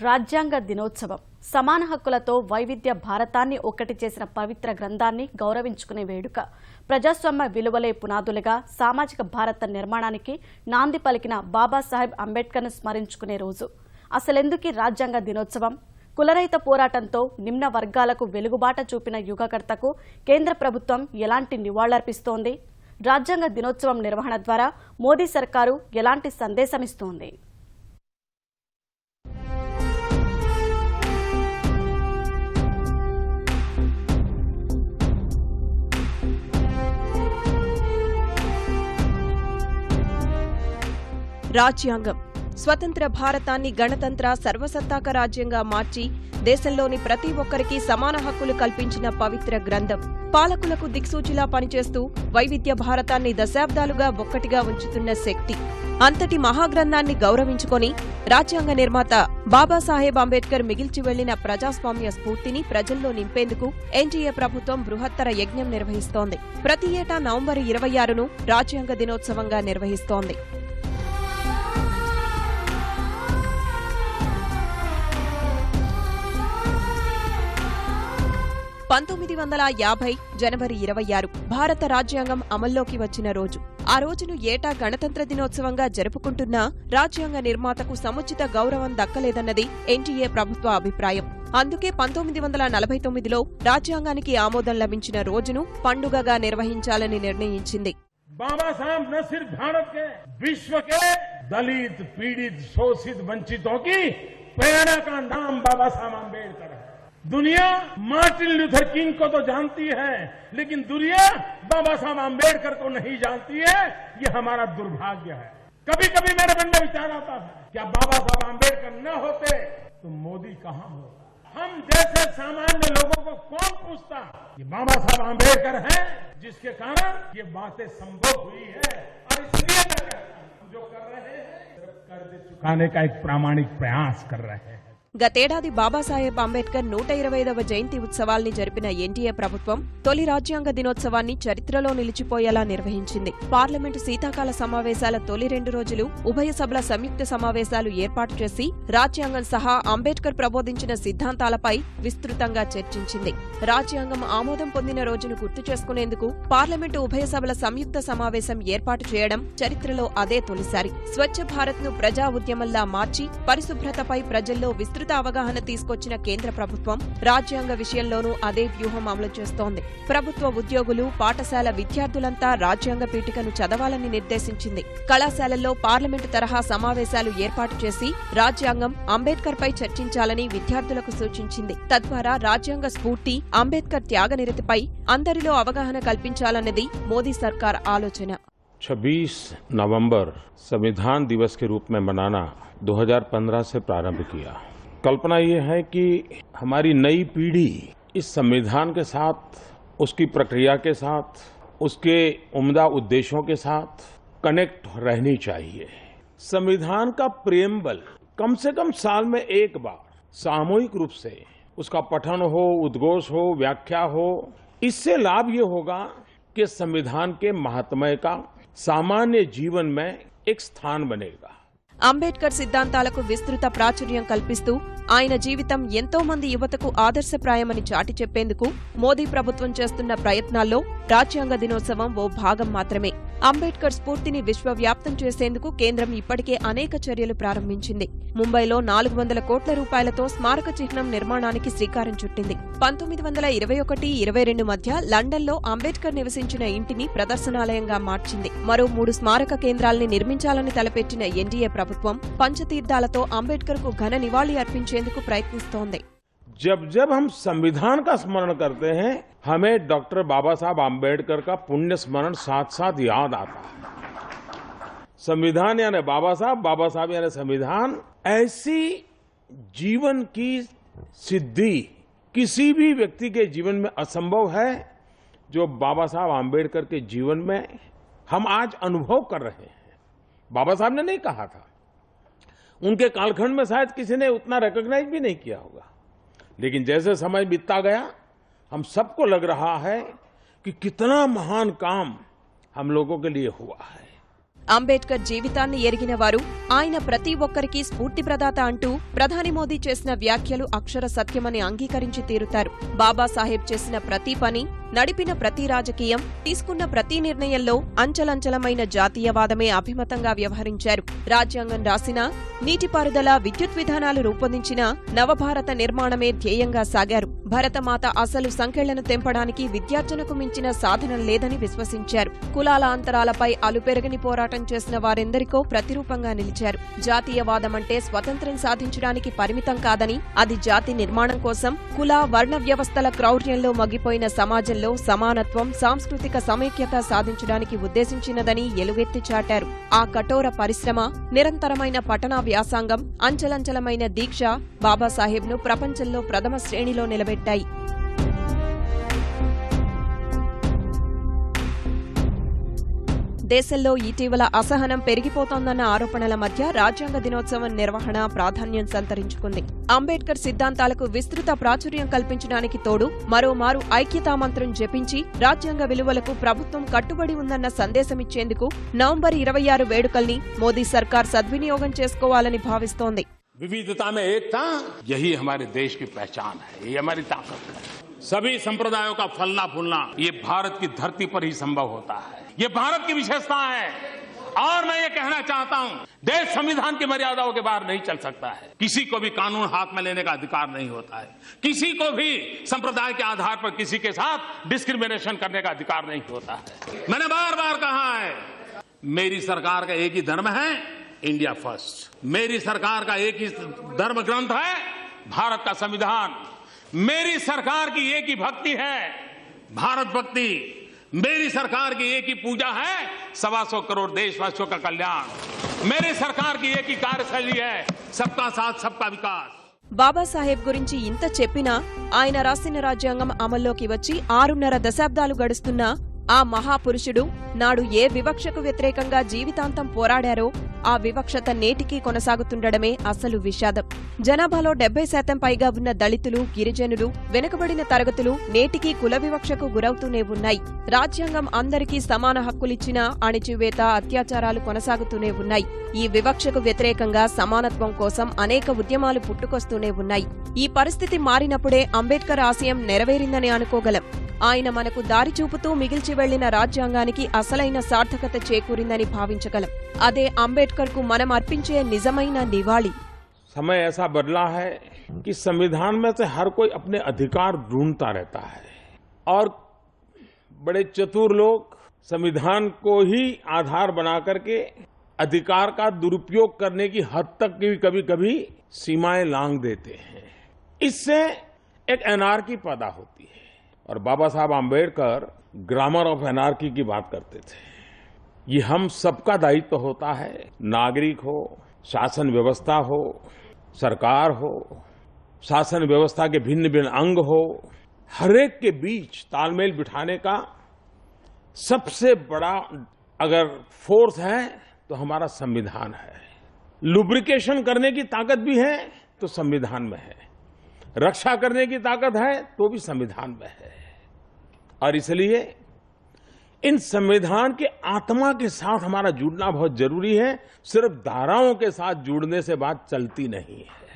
రాజ్యాంగ దినోత్సవం సమాన హక్కులతో వైవిధ్య భారతాన్ని ఒక్కటి చేసిన పవిత్ర గ్రంథాన్ని గౌరవించుకునే వేడుక. ప్రజాస్వామ్య విలువలే పునాదులుగా సామాజిక భారత నిర్మాణానికి నాంది పలికిన బాబాసాహెబ్ అంబేద్కర్ను స్మరించుకునే రోజు. అసలెందుకీ రాజ్యాంగ దినోత్సవం? కులరహిత పోరాటంతో నిమ్న వర్గాలకు వెలుగుబాట చూపిన యుగకర్తకు కేంద్ర ప్రభుత్వం ఎలాంటి నివాళులర్పిస్తోంది? రాజ్యాంగ దినోత్సవం నిర్వహణ ద్వారా మోదీ సర్కారు ఎలాంటి సందేశమిస్తోంది? రాజ్యాంగం స్వతంత్ర భారతాన్ని గణతంత్ర సర్వసత్తాక రాజ్యంగా మార్చి దేశంలోని ప్రతి ఒక్కరికి సమాన హక్కులు కల్పించిన పవిత్ర గ్రంథం. పాలకులకు దిక్సూచిలా పనిచేస్తూ వైవిధ్య భారతాన్ని దశాబ్దాలుగా ఒక్కటిగా ఉంచుతున్న శక్తి. అంతటి మహాగ్రంథాన్ని గౌరవించుకొని రాజ్యాంగ నిర్మాత బాబాసాహెబ్ అంబేద్కర్ మిగిల్చి వెళ్లిన ప్రజాస్వామ్య స్ఫూర్తిని ప్రజల్లో నింపేందుకు ఎన్డీఏ ప్రభుత్వం బృహత్తర యజ్ఞం నిర్వహిస్తోంది. ప్రతి ఏటా నవంబర్ 26ను రాజ్యాంగ దినోత్సవంగా నిర్వహిస్తోంది. 1950 జనవరి 26 భారత రాజ్యాంగం అమల్లోకి వచ్చిన రోజు. ఆ రోజును ఏటా గణతంత్ర దినోత్సవంగా జరుపుకుంటున్నా రాజ్యాంగ నిర్మాతకు సముచిత గౌరవం దక్కలేదన్నది ఎన్డీఏ ప్రభుత్వ అభిప్రాయం. అందుకే 1949లో రాజ్యాంగానికి ఆమోదం లభించిన రోజును పండుగగా నిర్వహించాలని నిర్ణయించింది. बाबा साहब न सिर्फ भारत के विश्व के दलित पीड़ित शोषित वंचितों की प्रेरणा का नाम बाबा साहब अम्बेडकर है। दुनिया मार्टिन लूथर किंग को तो जानती है, लेकिन दुनिया बाबा साहब अम्बेडकर को नहीं जानती है। ये हमारा दुर्भाग्य है। कभी कभी मेरे मन में विचार आता है, क्या बाबा साहब अम्बेडकर न होते तो मोदी कहां होता? हम जैसे सामान्य लोगों को कौन पूछता? ये बाबा साहब अम्बेडकर हैं, जिसके कारण ये बातें संभव हुई है। और इसलिए मैं कहता हूं, जो कर रहे हैं सिर्फ कर्ज चुकाने का एक प्रामाणिक प्रयास कर रहे हैं. గతేడాది బాబాసాహెబ్ అంబేద్కర్ 125వ జయంతి ఉత్సవాల్ని జరిపిన ఎన్డీఏ ప్రభుత్వం తొలి రాజ్యాంగ దినోత్సవాన్ని చరిత్రలో నిలిచిపోయేలా నిర్వహించింది. పార్లమెంటు శీతాకాల సమావేశాల తొలి 2 రోజులు ఉభయ సభల సంయుక్త సమావేశాలు ఏర్పాటు చేసి రాజ్యాంగం సహా అంబేద్కర్ ప్రబోధించిన సిద్ధాంతాలపై విస్తృతంగా చర్చించింది. రాజ్యాంగం ఆమోదం పొందిన రోజును గుర్తు చేసుకునేందుకు పార్లమెంటు ఉభయ సభల సంయుక్త సమావేశం ఏర్పాటు చేయడం చరిత్రలో అదే తొలిసారి. స్వచ్ఛ భారత్ ను ప్రజా ఉద్యమంలా మార్చి పరిశుభ్రతపై ప్రజల్లో విస్తృత అవగాహన తీసుకొచ్చిన కేంద్ర ప్రభుత్వం రాజ్యాంగ విషయంలోనూ అదే వ్యూహం అమలు చేస్తోంది. ప్రభుత్వ ఉద్యోగులు, పాఠశాల విద్యార్థులంతా రాజ్యాంగ పీఠికను చదవాలని నిర్దేశించింది. కళాశాలల్లో పార్లమెంటు తరహా సమావేశాలు ఏర్పాటు చేసి రాజ్యాంగం, అంబేద్కర్ పై చర్చించాలని విద్యార్థులకు సూచించింది. తద్వారా రాజ్యాంగ స్ఫూర్తి, అంబేద్కర్ త్యాగనిరతిపై అందరిలో అవగాహన కల్పించాలన్నది మోదీ సర్కార్ ఆలోచన. 26 नवंबर संविधान दिवस के रूप में मनाना 2015 से प्रारंभ किया। कल्पना ये है कि हमारी नई पीढ़ी इस संविधान के साथ, उसकी प्रक्रिया के साथ, उसके उम्दा उद्देश्यों के साथ कनेक्ट रहनी चाहिए। संविधान का प्रेम्बल कम से कम साल में एक बार सामूहिक रूप से उसका पठन हो, उद्घोष हो, व्याख्या हो। इससे लाभ ये होगा कि संविधान के महात्म्य का सामान्य जीवन में एक स्थान बनेगा. అంబేద్కర్ సిద్ధాంతాలకు విస్తృత ప్రాచుర్యం కల్పిస్తూ ఆయన జీవితం ఎంతో మంది యువతకు ఆదర్శప్రాయమని చాటి చెప్పేందుకు మోదీ ప్రభుత్వం చేస్తున్న ప్రయత్నాల్లో రాజ్యాంగ దినోత్సవం ఓ భాగం మాత్రమే. అంబేద్కర్ స్ఫూర్తిని విశ్వవ్యాప్తం చేసేందుకు కేంద్రం ఇప్పటికే అనేక చర్యలు ప్రారంభించింది. ముంబైలో 400 కోట్ల రూపాయలతో స్మారక చిహ్నం నిర్మాణానికి శ్రీకారం చుట్టింది. 1921-22 మధ్య లండన్లో అంబేద్కర్ నివసించిన ఇంటిని ప్రదర్శనాలయంగా మార్చింది. మరో 3 స్మారక కేంద్రాల్ని నిర్మించాలని తలపెట్టిన ఎన్డీఏ ప్రభుత్వం పంచతీర్థాలతో అంబేద్కర్కు ఘన నివాళి అర్పించేందుకు ప్రయత్నిస్తోంది. जब जब हम संविधान का स्मरण करते हैं, हमें डॉक्टर बाबा साहब आम्बेडकर का पुण्य स्मरण साथ साथ याद आता है. संविधान यानी बाबा साहब यानी संविधान. ऐसी जीवन की सिद्धि किसी भी व्यक्ति के जीवन में असंभव है जो बाबा साहब आम्बेडकर के जीवन में हम आज अनुभव कर रहे हैं. बाबा साहब ने नहीं कहा था, उनके कालखंड में शायद किसी ने उतना रिकॉग्नाइज भी नहीं किया होगा, लेकिन जैसे समय बीतता गया हम सबको लग रहा है कि कितना महान काम हम लोगों के लिए हुआ है. అంబేద్కర్ జీవితాన్ని ఎరిగిన వారు ఆయన ప్రతి ఒక్కరికి స్ఫూర్తి ప్రదాత అంటూ ప్రధాని మోదీ చేసిన వ్యాఖ్యలు అక్షర సత్యమని అంగీకరించి తీరుతారు. బాబాసాహెబ్ చేసిన ప్రతి పని, నడిపిన ప్రతి రాజకీయం, తీసుకున్న ప్రతి నిర్ణయంలో అంచలంచలమైన జాతీయవాదమే అభిమతంగా వ్యవహరించారు. రాజ్యాంగం రాసినా, నీటిపారుదల, విద్యుత్ విధానాలు రూపొందించినా నవభారత నిర్మాణమే ధ్యేయంగా సాగారు. భరతమాత అసలు సంకెళ్లను తెంపడానికి విద్యార్జనకు మించిన సాధనం లేదని విశ్వసించారు. కులాల అంతరాలపై అలుపెరగని పోరాటం చేసిన వారెందరికో ప్రతిరూపంగా నిలిచారు. జాతీయవాదమంటే స్వతంత్రం సాధించడానికి పరిమితం కాదని, అది జాతి నిర్మాణం కోసం, కుల, వర్ణ వ్యవస్థల క్రౌర్యంలో మగ్గిపోయిన సమాజంలో సమానత్వం, సాంస్కృతిక సమైక్యత సాధించడానికి ఉద్దేశించినదని ఎలుగెత్తి చాటారు. ఆ కఠోర పరిశ్రమ, నిరంతరమైన పఠన వ్యాసంగం, అంచలంచలమైన దీక్ష బాబాసాహెబ్ను ప్రపంచంలో ప్రథమ శ్రేణిలో నిలబెట్టాయి. దేశంలో ఇటీవల అసహనం పెరిగిపోతోందన్న ఆరోపణల మధ్య రాజ్యాంగ దినోత్సవం నిర్వహణ ప్రాధాన్యం సంతరించుకుంది. అంబేద్కర్ సిద్ధాంతాలకు విస్తృత ప్రాచుర్యం కల్పించడానికి తోడు మరోమారు ఐక్యతామంత్రం జపించి రాజ్యాంగ విలువలకు ప్రభుత్వం కట్టుబడి ఉందన్న సందేశమిచ్చేందుకు నవంబర్ 26 వేడుకల్ని మోదీ సర్కార్ సద్వినియోగం చేసుకోవాలని భావిస్తోంది. विविधता में एकता, यही हमारे देश की पहचान है, ये हमारी ताकत है. सभी संप्रदायों का फलना फूलना ये भारत की धरती पर ही संभव होता है. ये भारत की विशेषता है. और मैं ये कहना चाहता हूं, देश संविधान की मर्यादाओं के बाहर नहीं चल सकता है. किसी को भी कानून हाथ में लेने का अधिकार नहीं होता है. किसी को भी संप्रदाय के आधार पर किसी के साथ डिस्क्रिमिनेशन करने का अधिकार नहीं होता है. मैंने बार बार कहा है, मेरी सरकार का एक ही धर्म है, इंडिया फर्स्ट. मेरी सरकार का एक ही धर्म ग्रंथ है, भारत का संविधान. मेरी सरकार की एक ही भक्ति है, भारत भक्ति. मेरी सरकार की एक ही पूजा है, 125 करोड़ देशवासियों का कल्याण. मेरी सरकार की एक ही कार्यशैली है, सबका साथ सबका विकास. బాబాసాహెబ్ గురించి ఇంత చెప్పినా ఆయన రాసిన రాజ్యాంగం అమల్లోకి వచ్చి 6.5 దశాబ్దాలు గడుస్తున్నా ఆ మహాపురుషుడు నాడు ఏ వివక్షకు వ్యతిరేకంగా జీవితాంతం పోరాడారో ఆ వివక్షత నేటికీ కొనసాగుతుండడమే అసలు విషాదం. జనాభాలో 70% పైగా ఉన్న దళితులు, గిరిజనులు, వెనుకబడిన తరగతులు నేటికీ కుల వివక్షకు గురవుతూనే ఉన్నాయి. రాజ్యాంగం అందరికీ సమాన హక్కులిచ్చినా అణిచివేత, అత్యాచారాలు కొనసాగుతూనే ఉన్నాయి. ఈ వివక్షకు వ్యతిరేకంగా సమానత్వం కోసం అనేక ఉద్యమాలు పుట్టుకొస్తూనే ఉన్నాయి. ఈ పరిస్థితి మారినప్పుడే అంబేద్కర్ ఆశయం నెరవేరిందని అనుకోగలం. ఆయన మనకు దారి చూపుతూ మిగిల్చి వెళ్లిన రాజ్యాంగానికి అసలైన సార్థకత చేకూరిందని భావించగలం. అదే అంబేద్కర్కు మనం అర్పించే నిజమైన నివాళి. समय ऐसा बदला है कि संविधान में से हर कोई अपने अधिकार ढूंढता रहता है और बड़े चतुर लोग संविधान को ही आधार बना करके अधिकार का दुरुपयोग करने की हद तक की कभी कभी सीमाएं लांघ देते हैं. इससे एक एनार्की पैदा होती है. और बाबा Saheb Ambedkar grammar of anarchy की बात करते थे. ये हम सबका दायित्व होता है. नागरिक हो, शासन व्यवस्था हो, सरकार हो, शासन व्यवस्था के भिन्न भिन्न अंग हो, हरेक के बीच तालमेल बिठाने का सबसे बड़ा अगर फोर्स है तो हमारा संविधान है. लुब्रिकेशन करने की ताकत भी है तो संविधान में है, रक्षा करने की ताकत है तो भी संविधान में है. और इसलिए इन संविधान के आत्मा के साथ हमारा जुड़ना बहुत जरूरी है. सिर्फ धाराओं के साथ जुड़ने से बात चलती नहीं है.